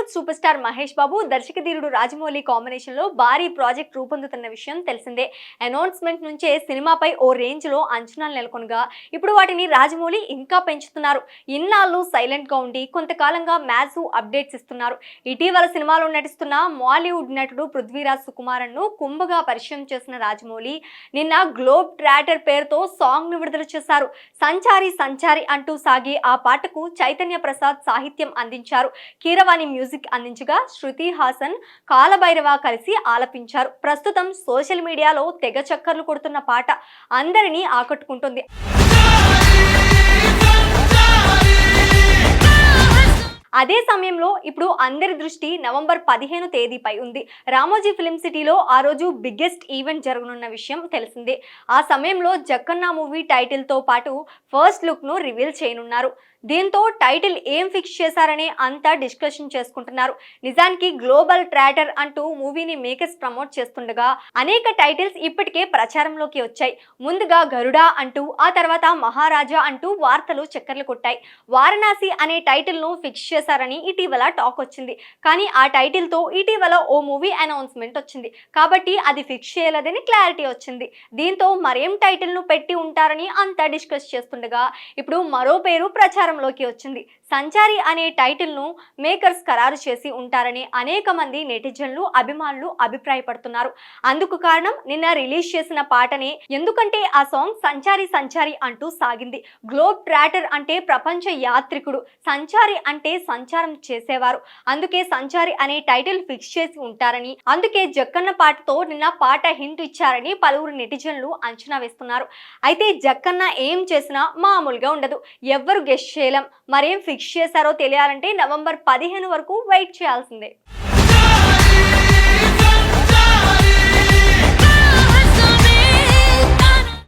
Bollywood super star Mahesh Babu దర్శకధీరుడు Rajamouli combination లో భారీ project రూపొందుతున్న విషయం తెలిసిందే. అనౌన్స్మెంట్ నుంచే సినిమాపై ఓ రేంజ్ లో అంచనాలు నెలకొనగా ఇప్పుడు వాటిని రాజమౌళి ఇంకా పెంచుతున్నారు. ఇన్నాళ్ళు సైలెంట్ గా ఉండి కొంతకాలంగా మ్యాసివ్ అప్డేట్స్ ఇస్తున్నారు. ఇటీవల సినిమాలో నటిస్తున్న మాలీవుడ్ నటుడు పృథ్వీరాజ్ సుకుమారన్ ను కుంభగా పరిచయం చేసిన రాజమౌళి నిన్న గ్లోబ్ ట్రాటర్ పేరుతో సాంగ్ ను విడుదల చేశారు. సంచారి సంచారి అంటూ సాగే ఆ పాటకు చైతన్య ప్రసాద్ సాహిత్యం అందించారు. కీరవాణి మ్యూజిక్ అందించగా శృతి హాసన్, కాలభైరవ కలిసి ఆలపించారు. ప్రస్తుతం సోషల్ మీడియాలో తెగ చక్కర్లు కొడుతున్న పాట అందరినీ ఆకట్టుకుంటుంది. అదే సమయంలో ఇప్పుడు అందరి దృష్టి నవంబర్ 15 తేదీపై ఉంది. రామోజీ ఫిల్మ్ సిటీలో ఆ రోజు బిగ్గెస్ట్ ఈవెంట్ జరగనున్న విషయం తెలిసిందే. ఆ సమయంలో జక్కన్న మూవీ టైటిల్ తో పాటు ఫస్ట్ లుక్ ను రివీల్ చేయనున్నారు. దీంతో టైటిల్ ఏం ఫిక్స్ చేశారనే అంతా డిస్కషన్ చేసుకుంటున్నారు. నిజానికి గ్లోబల్ ట్రాటర్ అంటూ మూవీని మేకర్స్ ప్రమోట్ చేస్తుండగా అనేక టైటిల్స్ ఇప్పటికే ప్రచారంలోకి వచ్చాయి. ముందుగా గరుడ అంటూ, ఆ తర్వాత మహారాజా అంటూ వార్తలు చక్కర్లు కొట్టాయి. వారణాసి అనే టైటిల్ ను ఫిక్స్ చేశారని ఇటీవల టాక్ వచ్చింది. కానీ ఆ టైటిల్ తో ఇటీవల ఓ మూవీ అనౌన్స్మెంట్ వచ్చింది కాబట్టి అది ఫిక్స్ చేయలేదని క్లారిటీ వచ్చింది. దీంతో మరేం టైటిల్ ను పెట్టి ఉంటారని అంతా డిస్కస్ చేస్తుండగా ఇప్పుడు మరో పేరు ప్రచారంలోకి వచ్చింది. సంచారి అనే టైటిల్ ను మేకర్స్ ఖరారు చేసి ఉంటారని అనేక మంది నెటిజన్లు, అభిమానులు అభిప్రాయపడుతున్నారు. అందుకు కారణం నిన్న రిలీజ్ చేసిన పాటనే. ఎందుకంటే ఆ సాంగ్ సంచారి సంచారి అంటూ సాగింది. గ్లోబ్ ట్రాటర్ అంటే ప్రపంచ యాత్రికుడు, సంచారి అంటే సంచారం చేసేవారు. అందుకే సంచారి అనే టైటిల్ ఫిక్స్ చేసి ఉంటారని, అందుకే జక్కన్న పాటతో నిన్న పాట హింట్ ఇచ్చారని పలువురు నెటిజన్లు అంచనా వేస్తున్నారు. అయితే జక్కన్న ఏం చేసినా మామూలుగా ఉండదు. ఎవ్వరు గెస్ చేయలేం. మరేం ఫిక్స్ చేశారో తెలియాలంటే నవంబర్ 15 వరకు వెయిట్ చేయాల్సిందే.